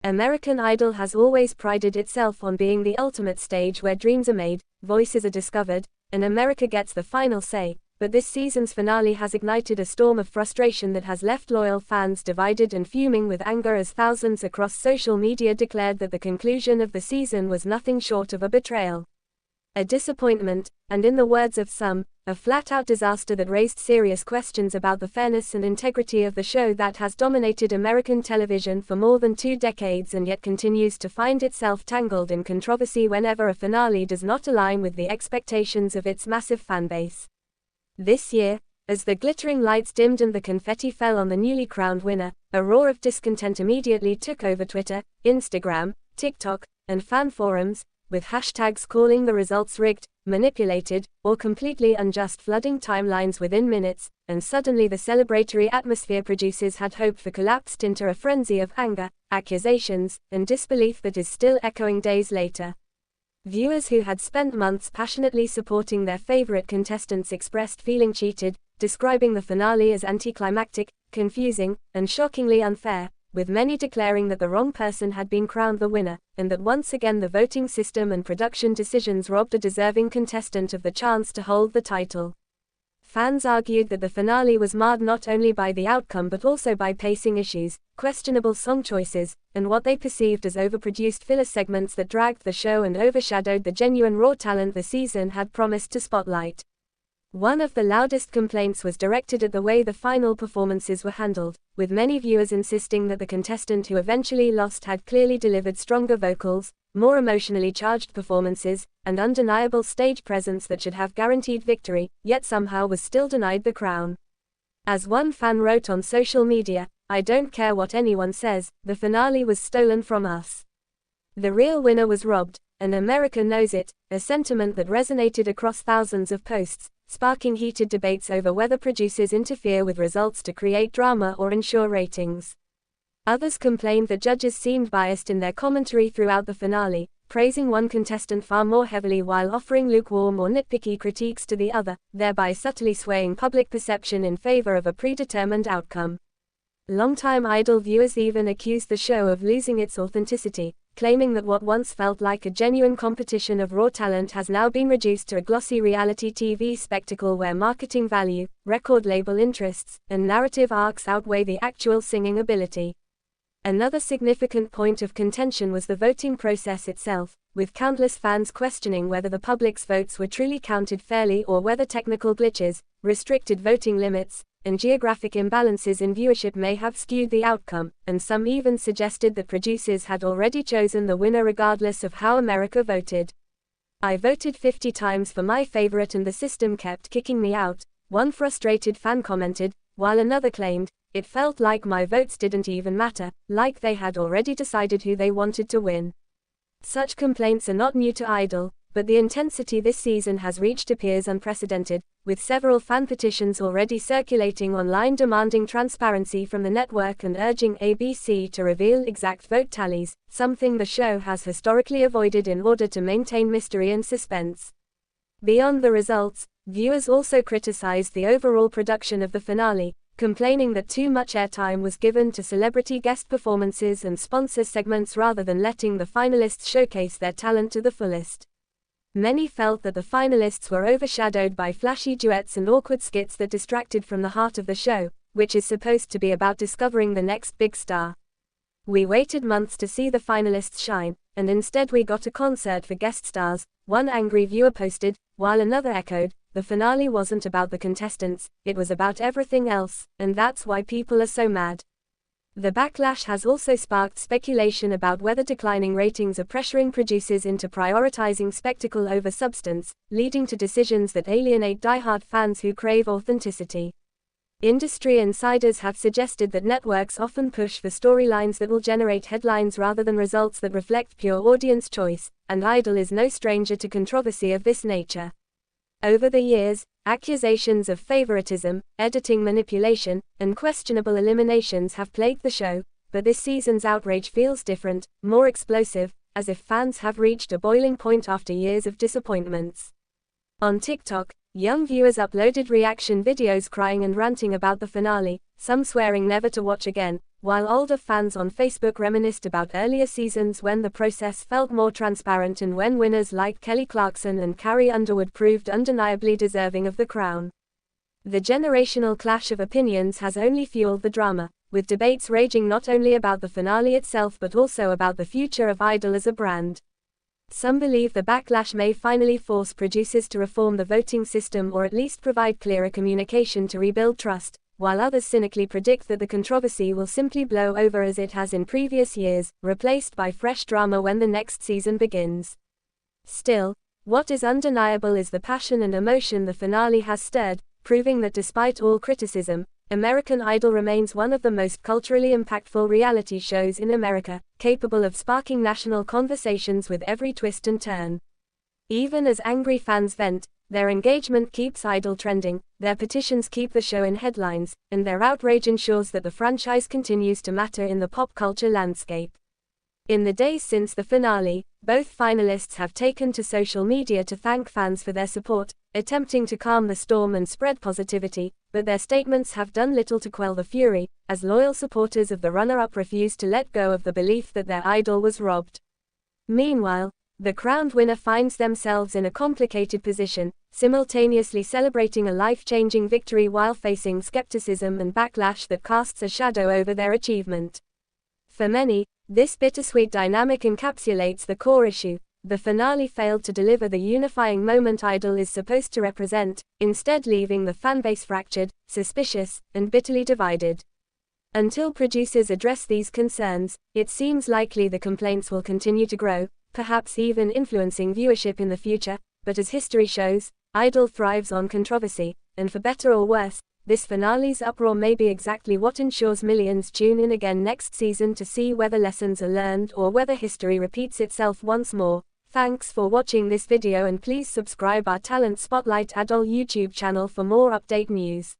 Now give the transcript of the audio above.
American Idol has always prided itself on being the ultimate stage where dreams are made, voices are discovered, and America gets the final say, but this season's finale has ignited a storm of frustration that has left loyal fans divided and fuming with anger as thousands across social media declared that the conclusion of the season was nothing short of a betrayal. A disappointment, and in the words of some, a flat-out disaster that raised serious questions about the fairness and integrity of the show that has dominated American television for more than 2 decades and yet continues to find itself tangled in controversy whenever a finale does not align with the expectations of its massive fanbase. This year, as the glittering lights dimmed and the confetti fell on the newly crowned winner, a roar of discontent immediately took over Twitter, Instagram, TikTok, and fan forums, with hashtags calling the results rigged, manipulated, or completely unjust, flooding timelines within minutes, and suddenly the celebratory atmosphere producers had hoped for collapsed into a frenzy of anger, accusations, and disbelief that is still echoing days later. Viewers who had spent months passionately supporting their favorite contestants expressed feeling cheated, describing the finale as anticlimactic, confusing, and shockingly unfair, with many declaring that the wrong person had been crowned the winner, and that once again the voting system and production decisions robbed a deserving contestant of the chance to hold the title. Fans argued that the finale was marred not only by the outcome but also by pacing issues, questionable song choices, and what they perceived as overproduced filler segments that dragged the show and overshadowed the genuine raw talent the season had promised to spotlight. One of the loudest complaints was directed at the way the final performances were handled, with many viewers insisting that the contestant who eventually lost had clearly delivered stronger vocals, more emotionally charged performances, and undeniable stage presence that should have guaranteed victory, yet somehow was still denied the crown. As one fan wrote on social media, "I don't care what anyone says, the finale was stolen from us. The real winner was robbed, and America knows it," a sentiment that resonated across thousands of posts, sparking heated debates over whether producers interfere with results to create drama or ensure ratings. Others complained that judges seemed biased in their commentary throughout the finale, praising one contestant far more heavily while offering lukewarm or nitpicky critiques to the other, thereby subtly swaying public perception in favor of a predetermined outcome. Longtime Idol viewers even accused the show of losing its authenticity, claiming that what once felt like a genuine competition of raw talent has now been reduced to a glossy reality TV spectacle where marketing value, record label interests, and narrative arcs outweigh the actual singing ability. Another significant point of contention was the voting process itself, with countless fans questioning whether the public's votes were truly counted fairly or whether technical glitches, restricted voting limits, and geographic imbalances in viewership may have skewed the outcome, and some even suggested that producers had already chosen the winner regardless of how America voted. "I voted 50 times for my favorite and the system kept kicking me out," one frustrated fan commented, while another claimed, "It felt like my votes didn't even matter, like they had already decided who they wanted to win." Such complaints are not new to Idol, but the intensity this season has reached appears unprecedented, with several fan petitions already circulating online demanding transparency from the network and urging ABC to reveal exact vote tallies, something the show has historically avoided in order to maintain mystery and suspense. Beyond the results, viewers also criticized the overall production of the finale, complaining that too much airtime was given to celebrity guest performances and sponsor segments rather than letting the finalists showcase their talent to the fullest. Many felt that the finalists were overshadowed by flashy duets and awkward skits that distracted from the heart of the show, which is supposed to be about discovering the next big star. "We waited months to see the finalists shine, and instead we got a concert for guest stars," one angry viewer posted, while another echoed, "The finale wasn't about the contestants, it was about everything else, and that's why people are so mad." The backlash has also sparked speculation about whether declining ratings are pressuring producers into prioritizing spectacle over substance, leading to decisions that alienate diehard fans who crave authenticity. Industry insiders have suggested that networks often push for storylines that will generate headlines rather than results that reflect pure audience choice, and Idol is no stranger to controversy of this nature. Over the years, accusations of favoritism, editing manipulation, and questionable eliminations have plagued the show, but this season's outrage feels different, more explosive, as if fans have reached a boiling point after years of disappointments. On TikTok, young viewers uploaded reaction videos crying and ranting about the finale, some swearing never to watch again, while older fans on Facebook reminisced about earlier seasons when the process felt more transparent and when winners like Kelly Clarkson and Carrie Underwood proved undeniably deserving of the crown. The generational clash of opinions has only fueled the drama, with debates raging not only about the finale itself but also about the future of Idol as a brand. Some believe the backlash may finally force producers to reform the voting system or at least provide clearer communication to rebuild trust, while others cynically predict that the controversy will simply blow over as it has in previous years, replaced by fresh drama when the next season begins. Still, what is undeniable is the passion and emotion the finale has stirred, proving that despite all criticism, American Idol remains one of the most culturally impactful reality shows in America, capable of sparking national conversations with every twist and turn. Even as angry fans vent, their engagement keeps Idol trending, their petitions keep the show in headlines, and their outrage ensures that the franchise continues to matter in the pop culture landscape. In the days since the finale, both finalists have taken to social media to thank fans for their support, attempting to calm the storm and spread positivity, but their statements have done little to quell the fury, as loyal supporters of the runner-up refuse to let go of the belief that their idol was robbed. Meanwhile, the crowned winner finds themselves in a complicated position, simultaneously celebrating a life-changing victory while facing skepticism and backlash that casts a shadow over their achievement. For many, this bittersweet dynamic encapsulates the core issue. The finale failed to deliver the unifying moment Idol is supposed to represent, instead leaving the fanbase fractured, suspicious, and bitterly divided. Until producers address these concerns, it seems likely the complaints will continue to grow, perhaps even influencing viewership in the future, but as history shows, Idol thrives on controversy, and for better or worse, this finale's uproar may be exactly what ensures millions tune in again next season to see whether lessons are learned or whether history repeats itself once more. Thanks for watching this video and please subscribe our Talent Spotlight Idol YouTube channel for more update news.